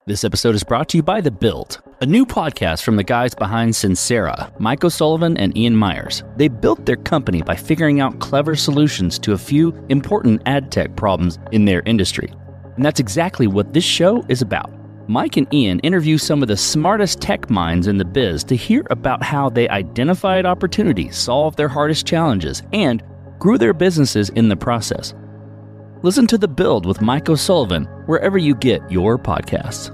This episode is brought to you by The Build, a new podcast from the guys behind Sincera, Mike O'Sullivan and Ian Myers. They built their company by figuring out clever solutions to a few important ad tech problems in their industry. And that's exactly what this show is about. Mike and Ian interview some of the smartest tech minds in the biz to hear about how they identified opportunities, solved their hardest challenges, and grew their businesses in the process. Listen to The Build with Mike O'Sullivan wherever you get your podcasts.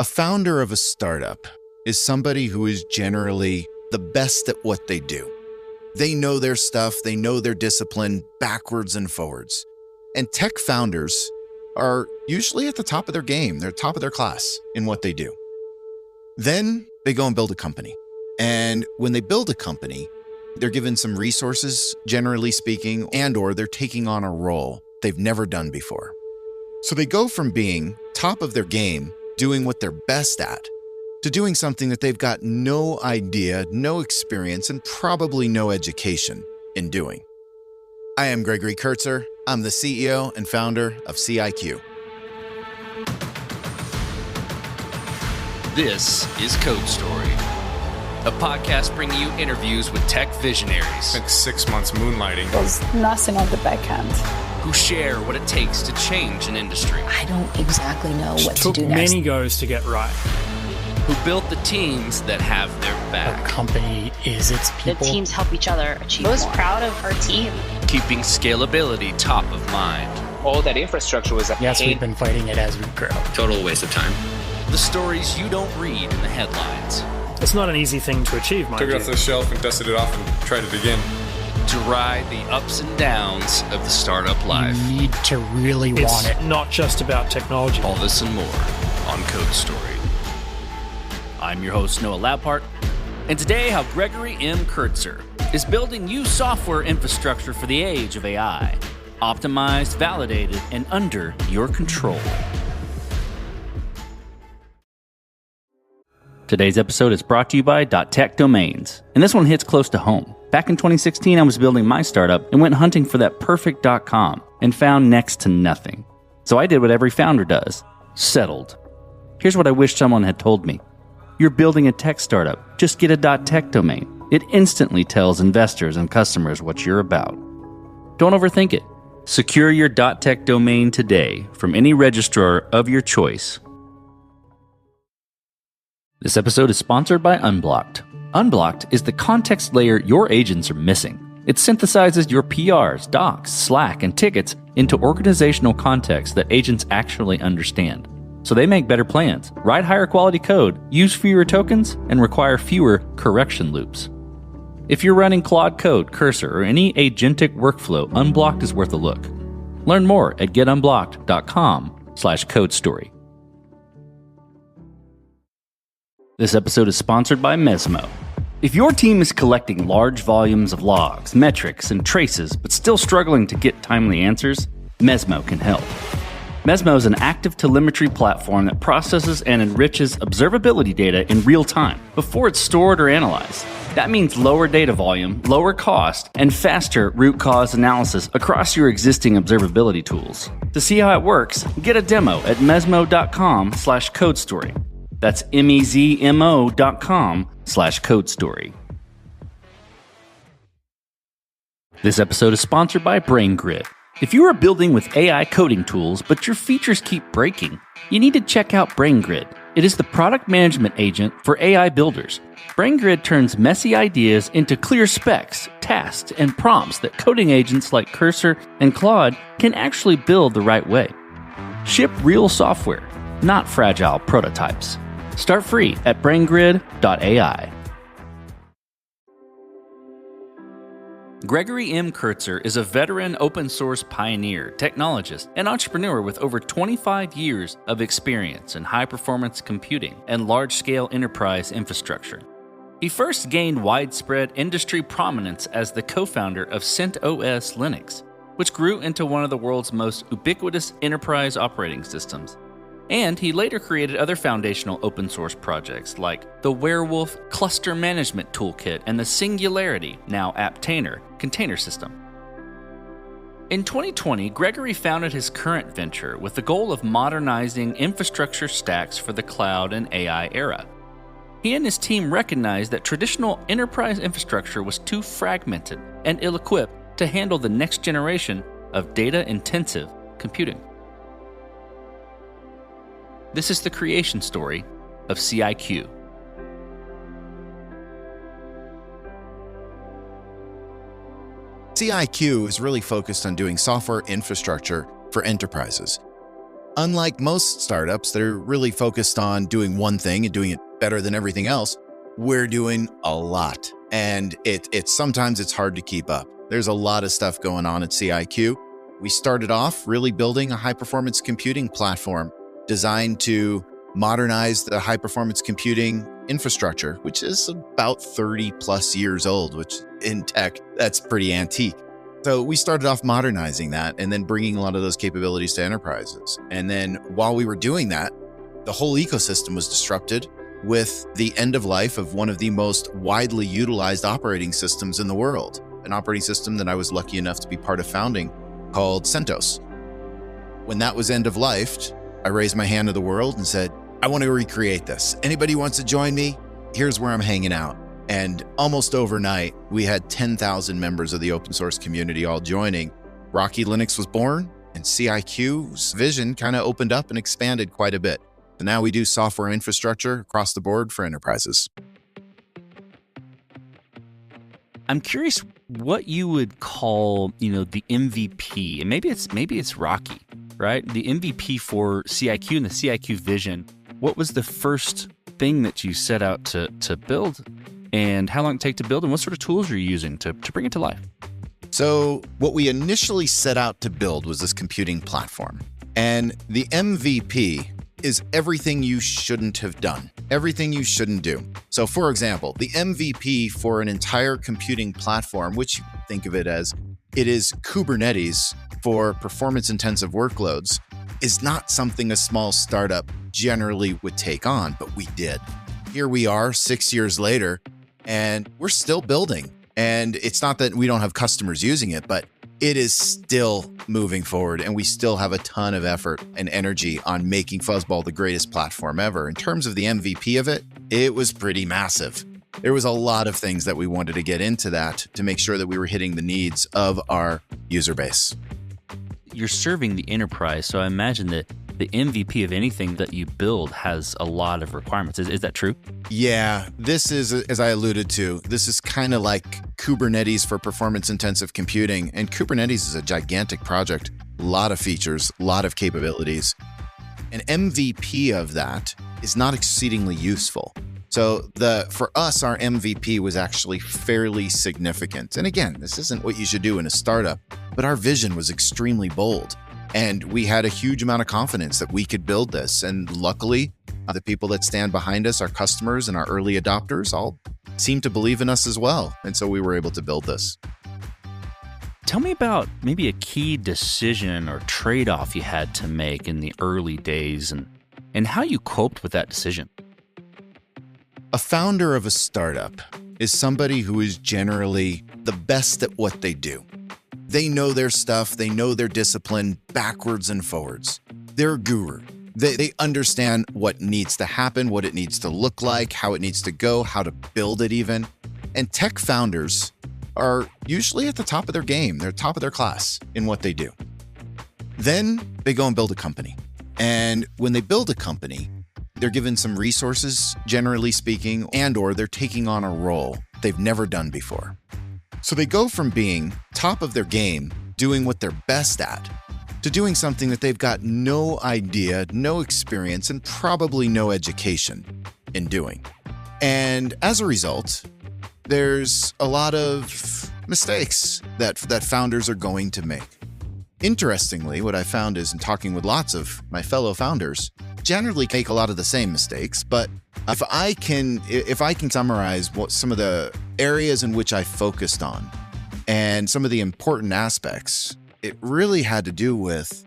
A founder of a startup is somebody who is generally the best at what they do. They know their stuff, they know their discipline backwards and forwards. And tech founders are usually at the top of their game. They're top of their class in what they do. Then they go and build a company. And when they build a company, they're given some resources, generally speaking, and/or they're taking on a role they've never done before. So they go from being top of their game, doing what they're best at, to doing something that they've got no idea, no experience, and probably no education in doing. I am Gregory Kurtzer. I'm the CEO and founder of CIQ. This is Code Story, a podcast bringing you interviews with tech visionaries. Spent 6 months moonlighting. There's nothing on the back end. Who share what it takes to change an industry. I don't exactly know what to do took next. many goes to get right. Who built the teams that have their Our back. company is its people. The teams help each other achieve Most more. proud of our team. Keeping scalability top of mind. All that infrastructure was a Yes, pain. we've been fighting it as we grow. Total waste of time. The stories you don't read in the headlines. It's not an easy thing to achieve, mind Took it you. off the shelf and dusted it off and tried it again. To ride the ups and downs of the startup life. You need to really want It's it. not just about technology. All this and more on Code Story. I'm your host, Noah Lappart, and today how Gregory M. Kurtzer is building new software infrastructure for the age of AI, optimized, validated, and under your control. Today's episode is brought to you by .tech domains, and this one hits close to home. Back in 2016, I was building my startup and went hunting for that perfect .com and found next to nothing. So I did what every founder does, settled. Here's what I wish someone had told me. You're building a tech startup, just get a .tech domain. It instantly tells investors and customers what you're about. Don't overthink it. Secure your .tech domain today from any registrar of your choice. This episode is sponsored by Unblocked. Unblocked is the context layer your agents are missing. It synthesizes your PRs, docs, Slack, and tickets into organizational context that agents actually understand. So they make better plans, write higher quality code, use fewer tokens, and require fewer correction loops. If you're running Claude Code, Cursor, or any agentic workflow, Unblocked is worth a look. Learn more at getunblocked.com/codestory. This episode is sponsored by Mesmo. If your team is collecting large volumes of logs, metrics, and traces, but still struggling to get timely answers, Mesmo can help. Mesmo is an active telemetry platform that processes and enriches observability data in real time before it's stored or analyzed. That means lower data volume, lower cost, and faster root cause analysis across your existing observability tools. To see how it works, get a demo at mesmo.com/codestory. That's MEZMO.com/codestory. This episode is sponsored by BrainGrid. If you are building with AI coding tools, but your features keep breaking, you need to check out BrainGrid. It is the product management agent for AI builders. BrainGrid turns messy ideas into clear specs, tasks, and prompts that coding agents like Cursor and Claude can actually build the right way. Ship real software, not fragile prototypes. Start free at braingrid.ai. Gregory M. Kurtzer is a veteran open source pioneer, technologist, and entrepreneur with over 25 years of experience in high-performance computing and large-scale enterprise infrastructure. He first gained widespread industry prominence as the co-founder of CentOS Linux, which grew into one of the world's most ubiquitous enterprise operating systems. And he later created other foundational open source projects like the Warewulf cluster management toolkit and the Singularity, now Apptainer, container system. In 2020, Gregory founded his current venture with the goal of modernizing infrastructure stacks for the cloud and AI era. He and his team recognized that traditional enterprise infrastructure was too fragmented and ill-equipped to handle the next generation of data-intensive computing. This is the creation story of CIQ. CIQ is really focused on doing software infrastructure for enterprises. Unlike most startups that are really focused on doing one thing and doing it better than everything else, we're doing a lot. And sometimes it's hard to keep up. There's a lot of stuff going on at CIQ. We started off really building a high-performance computing platform designed to modernize the high-performance computing infrastructure, which is about 30 plus years old, which in tech, that's pretty antique. So we started off modernizing that and then bringing a lot of those capabilities to enterprises. And then while we were doing that, the whole ecosystem was disrupted with the end of life of one of the most widely utilized operating systems in the world, an operating system that I was lucky enough to be part of founding called CentOS. When that was end of life, I raised my hand to the world and said, I want to recreate this. Anybody wants to join me? Here's where I'm hanging out. And almost overnight, we had 10,000 members of the open source community all joining. Rocky Linux was born, and CIQ's vision kind of opened up and expanded quite a bit. So now we do software infrastructure across the board for enterprises. I'm curious what you would call, the MVP, and maybe it's Rocky, right? The MVP for CIQ and the CIQ vision. What was the first thing that you set out to build, and how long did it take to build, and what sort of tools are you using to bring it to life? So what we initially set out to build was this computing platform. And the MVP is everything you shouldn't have done, everything you shouldn't do. So for example, the MVP for an entire computing platform, which you think of it as, it is Kubernetes for performance-intensive workloads, is not something a small startup generally would take on, but we did. Here we are 6 years later, and we're still building. And it's not that we don't have customers using it, but it is still moving forward, and we still have a ton of effort and energy on making Fuzzball the greatest platform ever. In terms of the MVP of it, it was pretty massive. There was a lot of things that we wanted to get into that to make sure that we were hitting the needs of our user base. You're serving the enterprise, so I imagine that the MVP of anything that you build has a lot of requirements. Is that true? Yeah, this is, as I alluded to, this is kind of like Kubernetes for performance-intensive computing. And Kubernetes is a gigantic project, a lot of features, a lot of capabilities. An MVP of that is not exceedingly useful. So for us, our MVP was actually fairly significant. And again, this isn't what you should do in a startup, but our vision was extremely bold. And we had a huge amount of confidence that we could build this. And luckily, the people that stand behind us, our customers and our early adopters, all seem to believe in us as well. And so we were able to build this. Tell me about maybe a key decision or trade-off you had to make in the early days and how you coped with that decision. A founder of a startup is somebody who is generally the best at what they do. They know their stuff, they know their discipline backwards and forwards. They're a guru. They understand what needs to happen, what it needs to look like, how it needs to go, how to build it even. And tech founders are usually at the top of their game. They're top of their class in what they do. Then they go and build a company. And when they build a company, they're given some resources, generally speaking, and/or they're taking on a role they've never done before. So they go from being top of their game, doing what they're best at, to doing something that they've got no idea, no experience, and probably no education in doing. And as a result, there's a lot of mistakes that founders are going to make. Interestingly, what I found is in talking with lots of my fellow founders, generally make a lot of the same mistakes, but if I can summarize what some of the areas in which I focused on and some of the important aspects, it really had to do with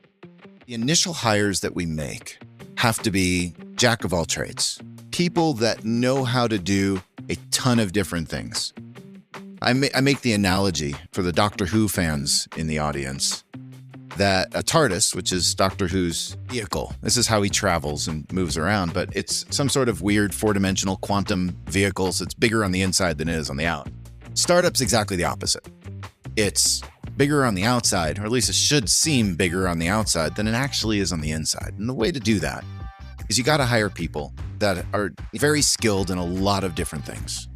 the initial hires that we make have to be jack of all trades, people that know how to do a ton of different things. I make the analogy for the Doctor Who fans in the audience. that a TARDIS, which is Doctor Who's vehicle, this is how he travels and moves around, but it's some sort of weird four-dimensional quantum vehicle, so it's bigger on the inside than it is on the out. Startup's exactly the opposite. It's bigger on the outside, or at least it should seem bigger on the outside than it actually is on the inside. And the way to do that is you got to hire people that are very skilled in a lot of different things.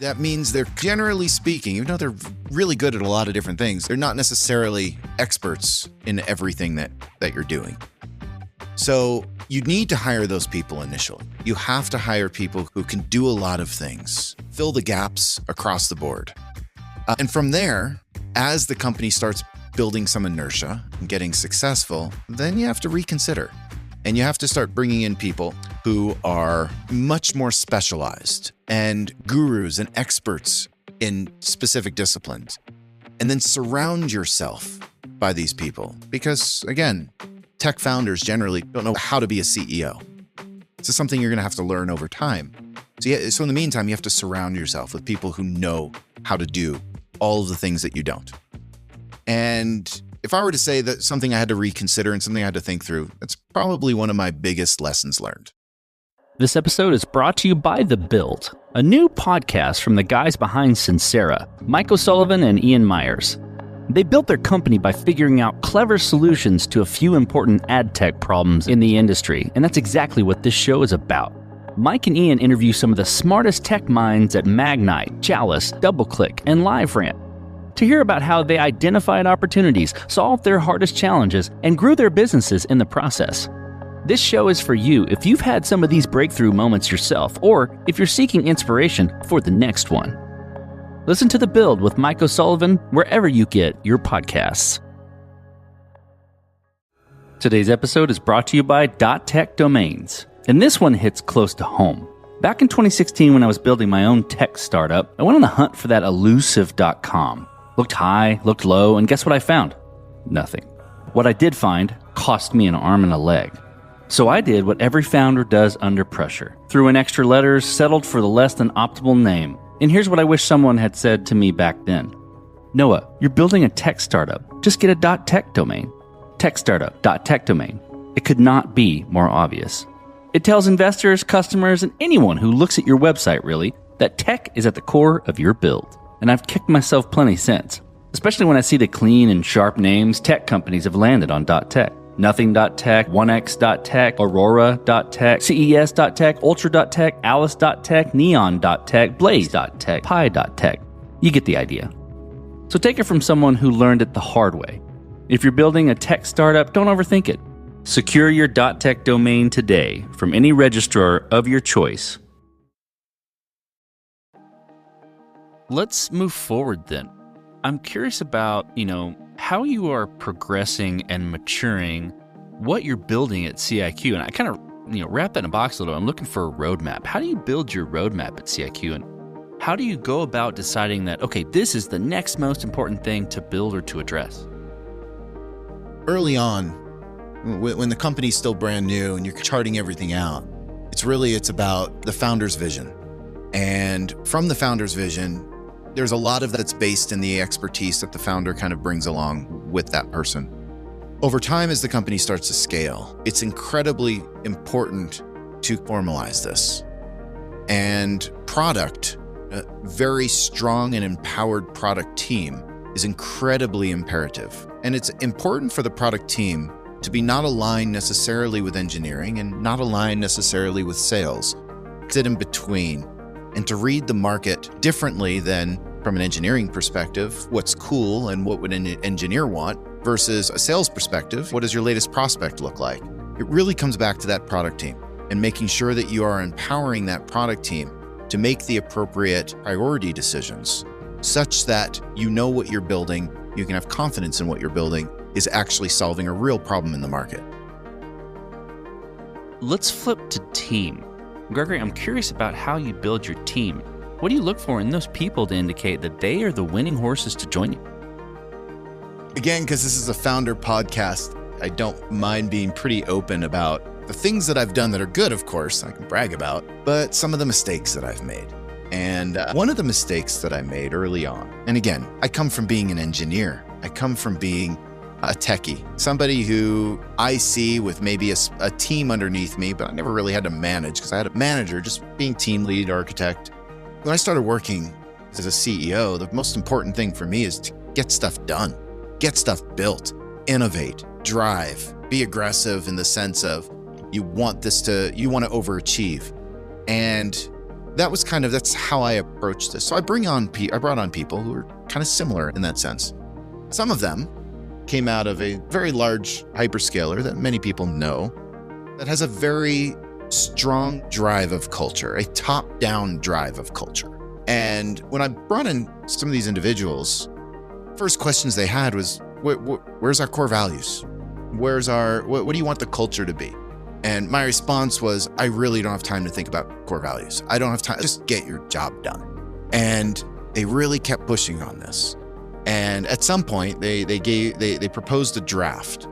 That means they're, generally speaking, even though they're really good at a lot of different things, they're not necessarily experts in everything that you're doing. So you need to hire those people initially. You have to hire people who can do a lot of things, fill the gaps across the board. And from there, as the company starts building some inertia and getting successful, then you have to reconsider. And you have to start bringing in people who are much more specialized and gurus and experts in specific disciplines. And then surround yourself by these people. Because, again, tech founders generally don't know how to be a CEO. This is something you're going to have to learn over time. So in the meantime, you have to surround yourself with people who know how to do all of the things that you don't. And if I were to say that something I had to reconsider and something I had to think through, that's probably one of my biggest lessons learned. This episode is brought to you by The Build, a new podcast from the guys behind Sincera, Mike O'Sullivan and Ian Myers. They built their company by figuring out clever solutions to a few important ad tech problems in the industry, and that's exactly what this show is about. Mike and Ian interview some of the smartest tech minds at Magnite, Chalice, DoubleClick, and LiveRamp to hear about how they identified opportunities, solved their hardest challenges, and grew their businesses in the process. This show is for you if you've had some of these breakthrough moments yourself, or if you're seeking inspiration for the next one. Listen to The Build with Mike O'Sullivan wherever you get your podcasts. Today's episode is brought to you by .tech Domains, and this one hits close to home. Back in 2016, when I was building my own tech startup, I went on the hunt for that elusive .com. Looked high, looked low, and guess what I found? Nothing. What I did find cost me an arm and a leg. So I did what every founder does under pressure. Threw in extra letters, settled for the less than optimal name. And here's what I wish someone had said to me back then. Noah, you're building a tech startup. Just get a .tech domain. Tech startup, .tech domain. It could not be more obvious. It tells investors, customers, and anyone who looks at your website, really, that tech is at the core of your build. And I've kicked myself plenty since, especially when I see the clean and sharp names tech companies have landed on .tech. Nothing.tech, 1x.tech, Aurora.tech, CES.tech, Ultra.tech, Alice.tech, Neon.tech, Blaze.tech, Pi.tech. You get the idea. So take it from someone who learned it the hard way. If you're building a tech startup, don't overthink it. Secure your .tech domain today from any registrar of your choice. Let's move forward then. I'm curious about, how you are progressing and maturing what you're building at CIQ. And I kind of, wrap that in a box a little. I'm looking for a roadmap. How do you build your roadmap at CIQ? And how do you go about deciding that, okay, this is the next most important thing to build or to address? Early on, when the company's still brand new and you're charting everything out, it's about the founder's vision. And from the founder's vision, there's a lot of that's based in the expertise that the founder kind of brings along with that person. Over time, as the company starts to scale, it's incredibly important to formalize this. And product, a very strong and empowered product team, is incredibly imperative. And it's important for the product team to be not aligned necessarily with engineering and not aligned necessarily with sales, sit in between, and to read the market differently than from an engineering perspective, what's cool and what would an engineer want, versus a sales perspective, what does your latest prospect look like? It really comes back to that product team and making sure that you are empowering that product team to make the appropriate priority decisions such that you know what you're building, you can have confidence in what you're building is actually solving a real problem in the market. Let's flip to team. Gregory, I'm curious about how you build your team. What do you look for in those people to indicate that they are the winning horses to join you? Again, because this is a founder podcast, I don't mind being pretty open about the things that I've done that are good, of course, I can brag about, but some of the mistakes that I've made. And one of the mistakes that I made early on, and again, I come from being an engineer. I come from being a techie, somebody who I see with maybe a team underneath me, but I never really had to manage because I had a manager, just being team lead, architect. When I started working as a CEO, the most important thing for me is to get stuff done, get stuff built, innovate, drive, be aggressive in the sense of you want to overachieve. And that's how I approached this. So I brought on people who are kind of similar in that sense. Some of them came out of a very large hyperscaler that many people know that has a very strong drive of culture, a top-down drive of culture. And when I brought in some of these individuals, first questions they had was, where's our core values? What do you want the culture to be? And my response was, I really don't have time to think about core values. I don't have time. Just get your job done. And they really kept pushing on this. And at some point, they proposed a draft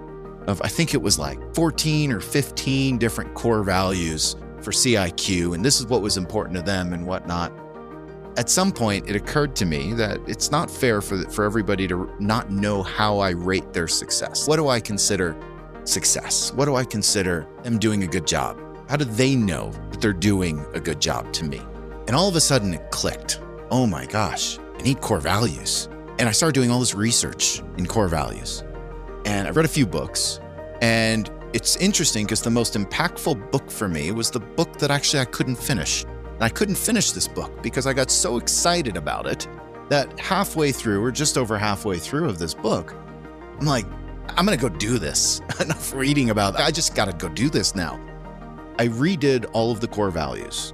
of, I think it was like 14 or 15 different core values for CIQ. And this is what was important to them and whatnot. At some point, it occurred to me that it's not fair for everybody to not know how I rate their success. What do I consider success? What do I consider them doing a good job? How do they know that they're doing a good job to me? And all of a sudden it clicked. Oh my gosh, I need core values. And I started doing all this research in core values. And I read a few books. And it's interesting because the most impactful book for me was the book that actually I couldn't finish. And I couldn't finish this book because I got so excited about it that halfway through, or just over halfway through of this book, I'm like, I'm going to go do this. Enough reading about it. I just got to go do this now. I redid all of the core values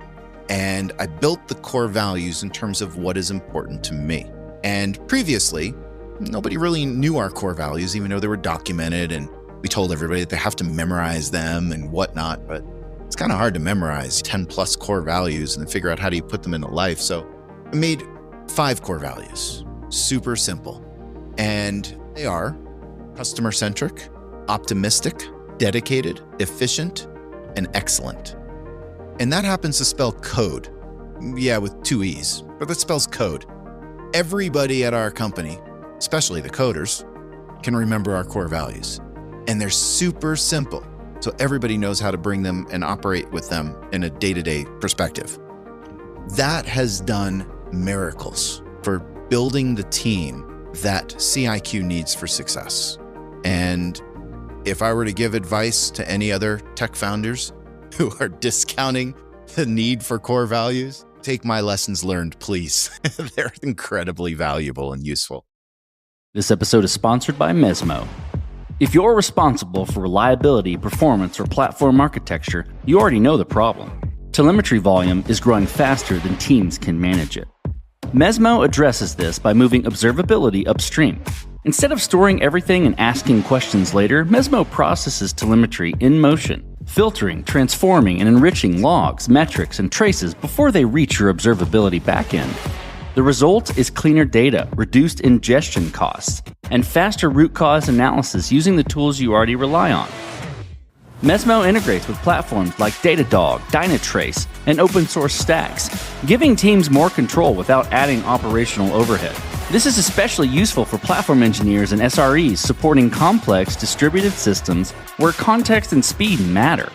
and I built the core values in terms of what is important to me. And previously, nobody really knew our core values, even though they were documented and we told everybody that they have to memorize them and whatnot. But it's kind of hard to memorize 10 plus core values and then figure out how do you put them into life. So I made 5 core values, super simple. And they are customer-centric, optimistic, dedicated, efficient, and excellent. And that happens to spell code. Yeah, with 2 E's, but that spells code. Everybody at our company, especially the coders, can remember our core values. And they're super simple, so everybody knows how to bring them and operate with them in a day-to-day perspective. That has done miracles for building the team that CIQ needs for success. And if I were to give advice to any other tech founders who are discounting the need for core values, take my lessons learned, please. They're incredibly valuable and useful. This episode is sponsored by Mesmo. If you're responsible for reliability, performance, or platform architecture, you already know the problem. Telemetry volume is growing faster than teams can manage it. Mesmo addresses this by moving observability upstream. Instead of storing everything and asking questions later, Mesmo processes telemetry in motion, filtering, transforming, and enriching logs, metrics, and traces before they reach your observability backend. The result is cleaner data, reduced ingestion costs, and faster root cause analysis using the tools you already rely on. Mesmo integrates with platforms like Datadog, Dynatrace, and open source stacks, giving teams more control without adding operational overhead. This is especially useful for platform engineers and SREs supporting complex distributed systems where context and speed matter.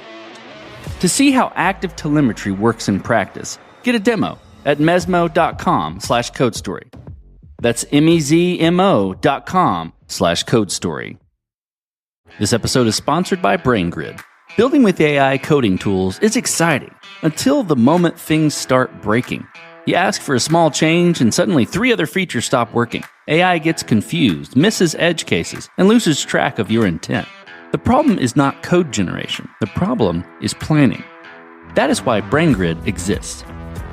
To see how active telemetry works in practice, get a demo at mesmo.com/codestory. That's MEZMO.com/codestory. This episode is sponsored by BrainGrid. Building with AI coding tools is exciting until the moment things start breaking. You ask for a small change and suddenly 3 other features stop working. AI gets confused, misses edge cases, and loses track of your intent. The problem is not code generation. The problem is planning. That is why BrainGrid exists.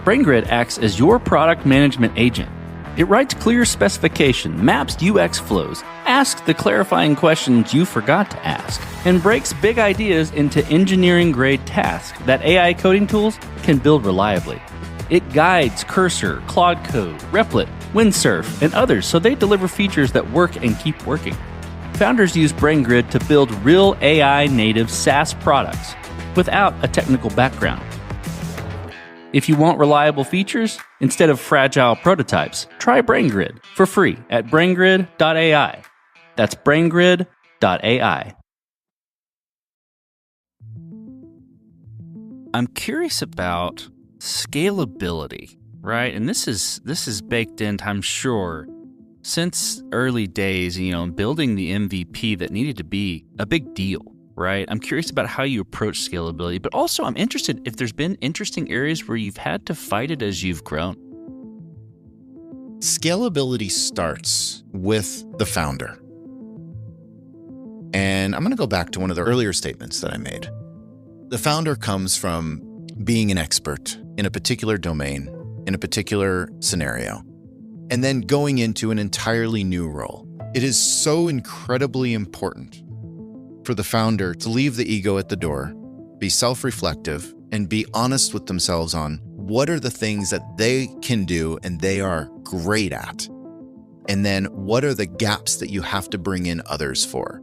BrainGrid acts as your product management agent. It writes clear specification, maps UX flows, asks the clarifying questions you forgot to ask, and breaks big ideas into engineering-grade tasks that AI coding tools can build reliably. It guides Kurtzer, Claude Code, Replit, Windsurf, and others so they deliver features that work and keep working. Founders use BrainGrid to build real AI-native SaaS products without a technical background. If you want reliable features instead of fragile prototypes, try BrainGrid for free at braingrid.ai. That's braingrid.ai. Scalability.ai. I'm curious about scalability, right? And this is baked in, I'm sure, since early days, building the MVP that needed to be a big deal, right? I'm curious about how you approach scalability, but also I'm interested if there's been interesting areas where you've had to fight it as you've grown. Scalability starts with the founder. And I'm going to go back to one of the earlier statements that I made. The founder comes from being an expert in a particular domain, in a particular scenario, and then going into an entirely new role. It is so incredibly important for the founder to leave the ego at the door, be self-reflective, and be honest with themselves on what are the things that they can do and they are great at. And then what are the gaps that you have to bring in others for?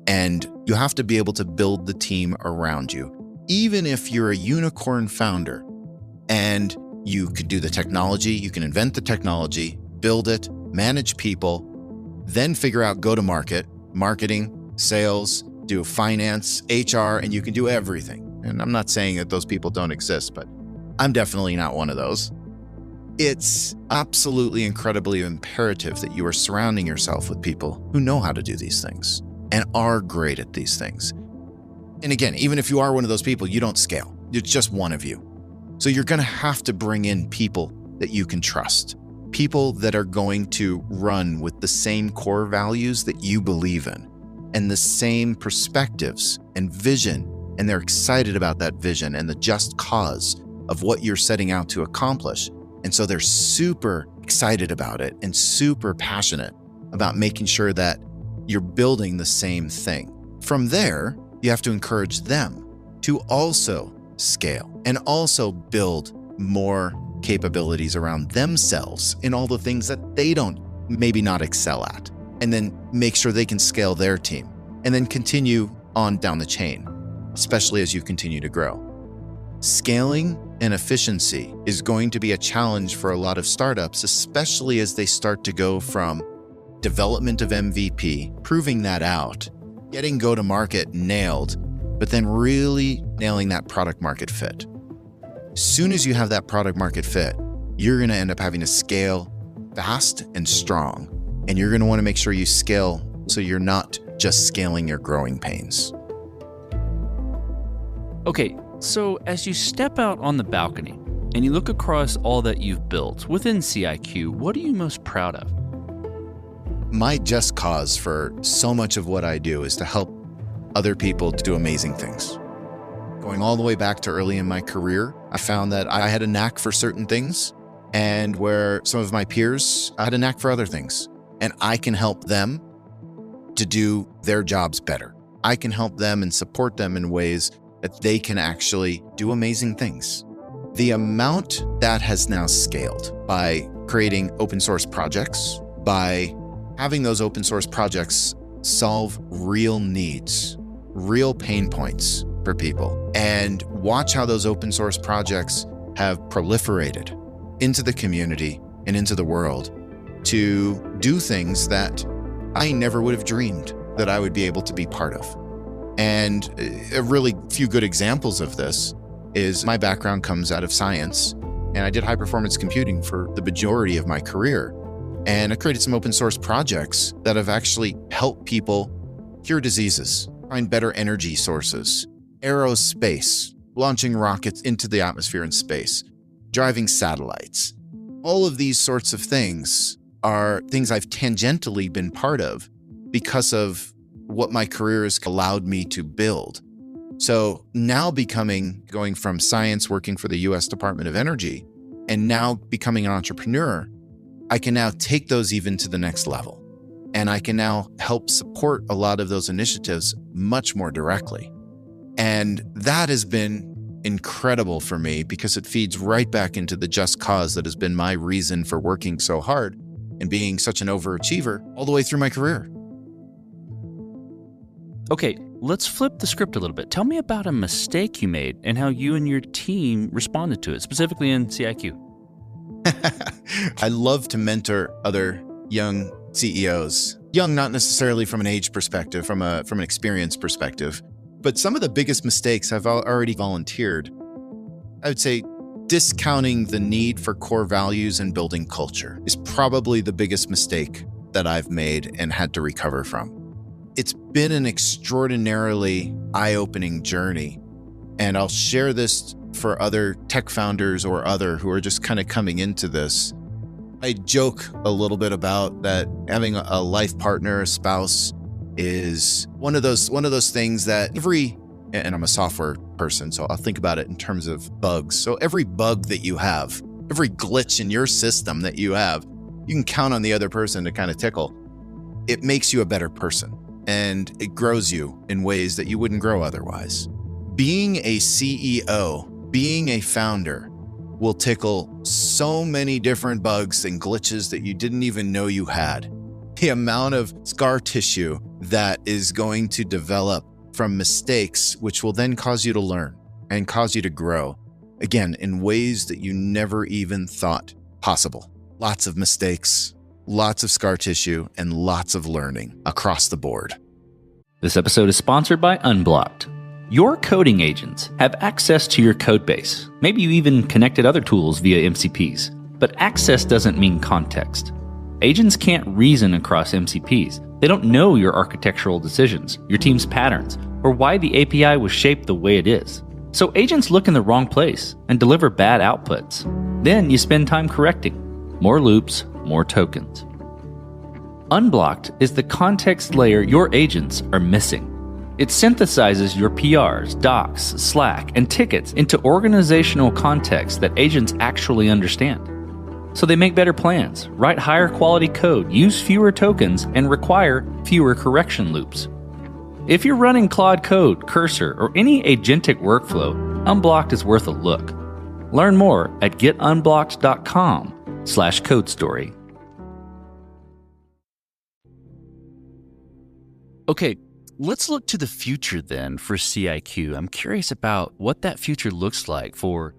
And you have to be able to build the team around you. Even if you're a unicorn founder and you could do the technology, you can invent the technology, build it, manage people, then figure out go-to-market, marketing, sales, do finance, HR, and you can do everything. And I'm not saying that those people don't exist, but I'm definitely not one of those. It's absolutely incredibly imperative that you are surrounding yourself with people who know how to do these things and are great at these things. And again, even if you are one of those people, you don't scale. It's just one of you. So you're going to have to bring in people that you can trust, people that are going to run with the same core values that you believe in and the same perspectives and vision. And they're excited about that vision and the just cause of what you're setting out to accomplish. And so they're super excited about it and super passionate about making sure that you're building the same thing. From there, you have to encourage them to also scale and also build more capabilities around themselves in all the things that they don't maybe not excel at, and then make sure they can scale their team and then continue on down the chain, especially as you continue to grow. Scaling and efficiency is going to be a challenge for a lot of startups, especially as they start to go from development of MVP, proving that out, getting go-to-market nailed, but then really nailing that product market fit. As soon as you have that product market fit, you're going to end up having to scale fast and strong. And you're going to want to make sure you scale so you're not just scaling your growing pains. Okay, so as you step out on the balcony and you look across all that you've built within CIQ, what are you most proud of? My just cause for so much of what I do is to help other people to do amazing things. Going all the way back to early in my career, I found that I had a knack for certain things, and where some of my peers had a knack for other things. And I can help them to do their jobs better. I can help them and support them in ways that they can actually do amazing things. The amount that has now scaled by creating open source projects, by having those open source projects solve real needs, real pain points for people, and watch how those open source projects have proliferated into the community and into the world to do things that I never would have dreamed that I would be able to be part of. And a really few good examples of this is my background comes out of science, and I did high performance computing for the majority of my career. And I created some open source projects that have actually helped people cure diseases, find better energy sources, aerospace, launching rockets into the atmosphere and space, driving satellites. All of these sorts of things are things I've tangentially been part of because of what my career has allowed me to build. So now going from science, working for the US Department of Energy, and now becoming an entrepreneur, I can now take those even to the next level. And I can now help support a lot of those initiatives much more directly. And that has been incredible for me because it feeds right back into the just cause that has been my reason for working so hard and being such an overachiever all the way through my career. Okay, let's flip the script a little bit. Tell me about a mistake you made and how you and your team responded to it, specifically in CIQ. I love to mentor other young CEOs Young, not necessarily from an age perspective, from an experience perspective, but some of the biggest mistakes I've already volunteered. I would say discounting the need for core values and building culture is probably the biggest mistake that I've made and had to recover from. It's been an extraordinarily eye-opening journey, and I'll share this for other tech founders or other who are just kind of coming into this. I joke a little bit about that having a life partner, a spouse, is one of those things that and I'm a software person, so I'll think about it in terms of bugs. So every bug that you have, every glitch in your system that you have, you can count on the other person to kind of tickle. It makes you a better person, and it grows you in ways that you wouldn't grow otherwise. Being a CEO, being a founder, will tickle so many different bugs and glitches that you didn't even know you had. The amount of scar tissue that is going to develop from mistakes, which will then cause you to learn and cause you to grow, again, in ways that you never even thought possible. Lots of mistakes, lots of scar tissue, and lots of learning across the board. This episode is sponsored by Unblocked. Your coding agents have access to your code base. Maybe you even connected other tools via MCPs. But access doesn't mean context. Agents can't reason across MCPs. They don't know your architectural decisions, your team's patterns, or why the API was shaped the way it is. So agents look in the wrong place and deliver bad outputs. Then you spend time correcting. More loops, more tokens. Unblocked is the context layer your agents are missing. It synthesizes your PRs, docs, Slack, and tickets into organizational context that agents actually understand. So they make better plans, write higher quality code, use fewer tokens, and require fewer correction loops. If you're running Claude Code, Kurtzer, or any agentic workflow, Unblocked is worth a look. Learn more at getunblocked.com/codestory. Okay, let's look to the future then for CIQ. I'm curious about what that future looks like for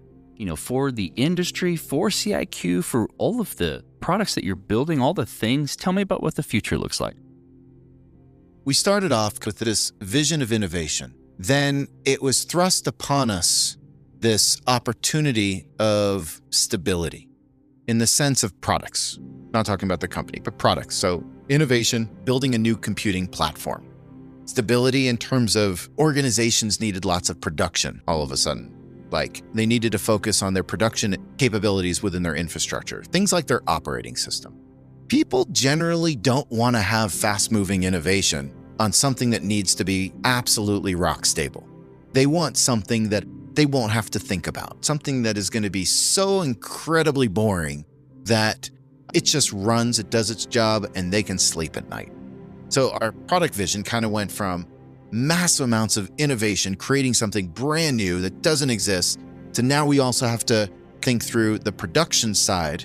the industry, for CIQ, for all of the products that you're building, all the things. Tell me about what the future looks like. We started off with this vision of innovation. Then it was thrust upon us this opportunity of stability in the sense of products. Not talking about the company, but products. So innovation, building a new computing platform. Stability in terms of organizations needed lots of production all of a sudden. Like they needed to focus on their production capabilities within their infrastructure, things like their operating system. People generally don't want to have fast-moving innovation on something that needs to be absolutely rock stable. They want something that they won't have to think about, something that is going to be so incredibly boring that it just runs, it does its job, and they can sleep at night. So our product vision kind of went from massive amounts of innovation, creating something brand new that doesn't exist, to now we also have to think through the production side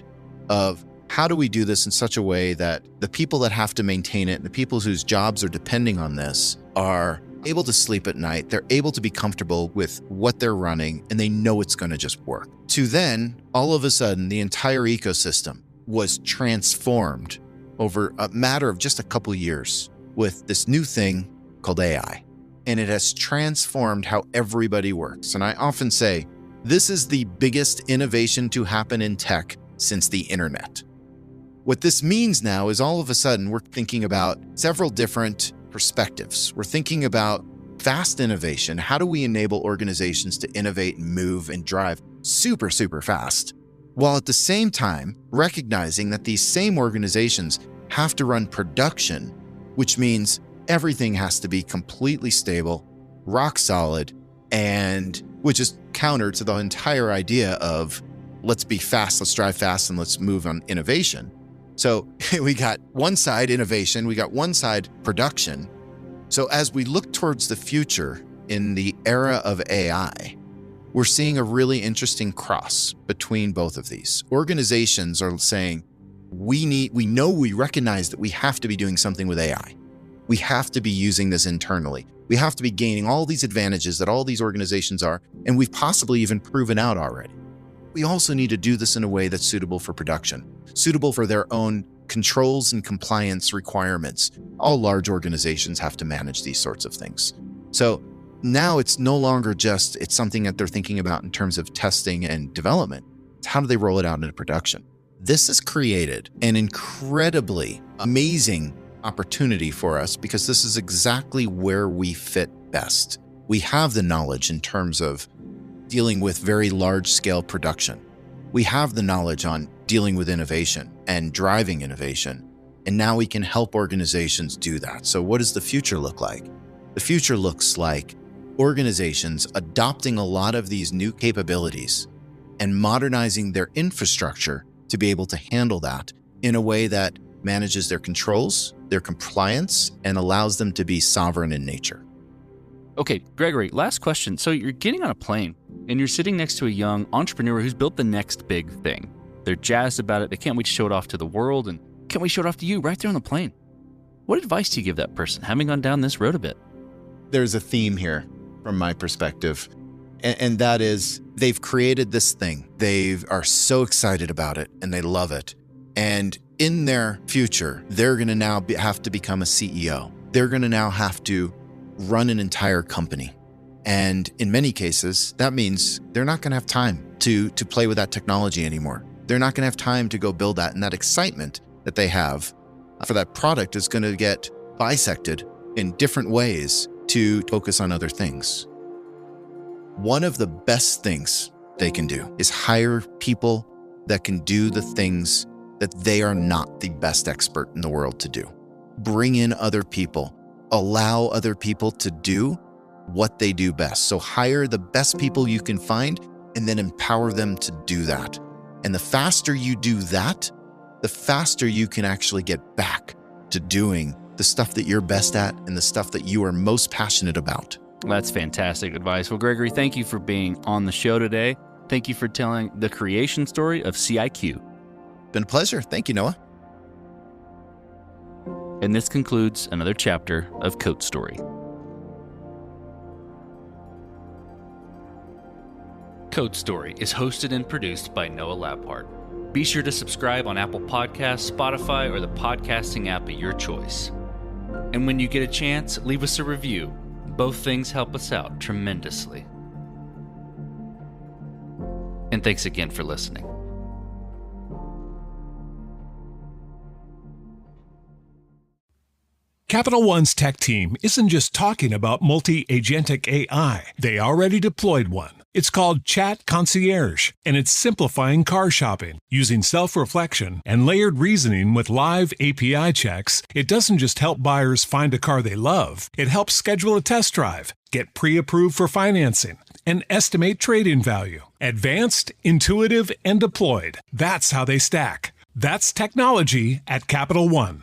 of how do we do this in such a way that the people that have to maintain it and the people whose jobs are depending on this are able to sleep at night, they're able to be comfortable with what they're running, and they know it's going to just work. To then, all of a sudden, the entire ecosystem was transformed over a matter of just a couple years with this new thing called AI. And it has transformed how everybody works. And I often say, this is the biggest innovation to happen in tech since the internet. What this means now is all of a sudden we're thinking about several different perspectives. We're thinking about fast innovation. How do we enable organizations to innovate and move and drive super, super fast? While at the same time recognizing that these same organizations have to run production, which means everything has to be completely stable, rock solid, and which is counter to the entire idea of let's be fast, let's drive fast, and let's move on innovation. So we got one side innovation, we got one side production. So as we look towards the future in the era of AI, we're seeing a really interesting cross between both of these. Organizations are saying, we recognize that we have to be doing something with AI. We have to be using this internally. We have to be gaining all these advantages that all these organizations are, and we've possibly even proven out already. We also need to do this in a way that's suitable for production, suitable for their own controls and compliance requirements. All large organizations have to manage these sorts of things. So now it's no longer just, it's something that they're thinking about in terms of testing and development. It's how do they roll it out into production? This has created an incredibly amazing opportunity for us because this is exactly where we fit best. We have the knowledge in terms of dealing with very large scale production. We have the knowledge on dealing with innovation and driving innovation. And now we can help organizations do that. So what does the future look like? The future looks like organizations adopting a lot of these new capabilities and modernizing their infrastructure to be able to handle that in a way that manages their controls, their compliance, and allows them to be sovereign in nature. Okay, Gregory, last question. So you're getting on a plane and you're sitting next to a young entrepreneur who's built the next big thing. They're jazzed about it. They can't wait to show it off to the world, and can't wait to show it off to you right there on the plane. What advice do you give that person, having gone down this road a bit? There's a theme here from my perspective, and that is they've created this thing. They are so excited about it and they love it. And in their future, they're going to now have to become a CEO. They're going to now have to run an entire company. And in many cases, that means they're not going to have time to play with that technology anymore. They're not going to have time to go build that. And that excitement that they have for that product is going to get bisected in different ways to focus on other things. One of the best things they can do is hire people that can do the things that they are not the best expert in the world to do. Bring in other people. Allow other people to do what they do best. So hire the best people you can find and then empower them to do that. And the faster you do that, the faster you can actually get back to doing the stuff that you're best at and the stuff that you are most passionate about. That's fantastic advice. Well, Gregory, thank you for being on the show today. Thank you for telling the creation story of CIQ. Been a pleasure. Thank you, Noah. And this concludes another chapter of Code Story. Code Story is hosted and produced by Noah Labhart. Be sure to subscribe on Apple Podcasts, Spotify, or the podcasting app of your choice. And when you get a chance, leave us a review. Both things help us out tremendously. And thanks again for listening. Capital One's tech team isn't just talking about multi-agentic AI. They already deployed one. It's called Chat Concierge, and it's simplifying car shopping. Using self-reflection and layered reasoning with live API checks, it doesn't just help buyers find a car they love. It helps schedule a test drive, get pre-approved for financing, and estimate trade-in value. Advanced, intuitive, and deployed. That's how they stack. That's technology at Capital One.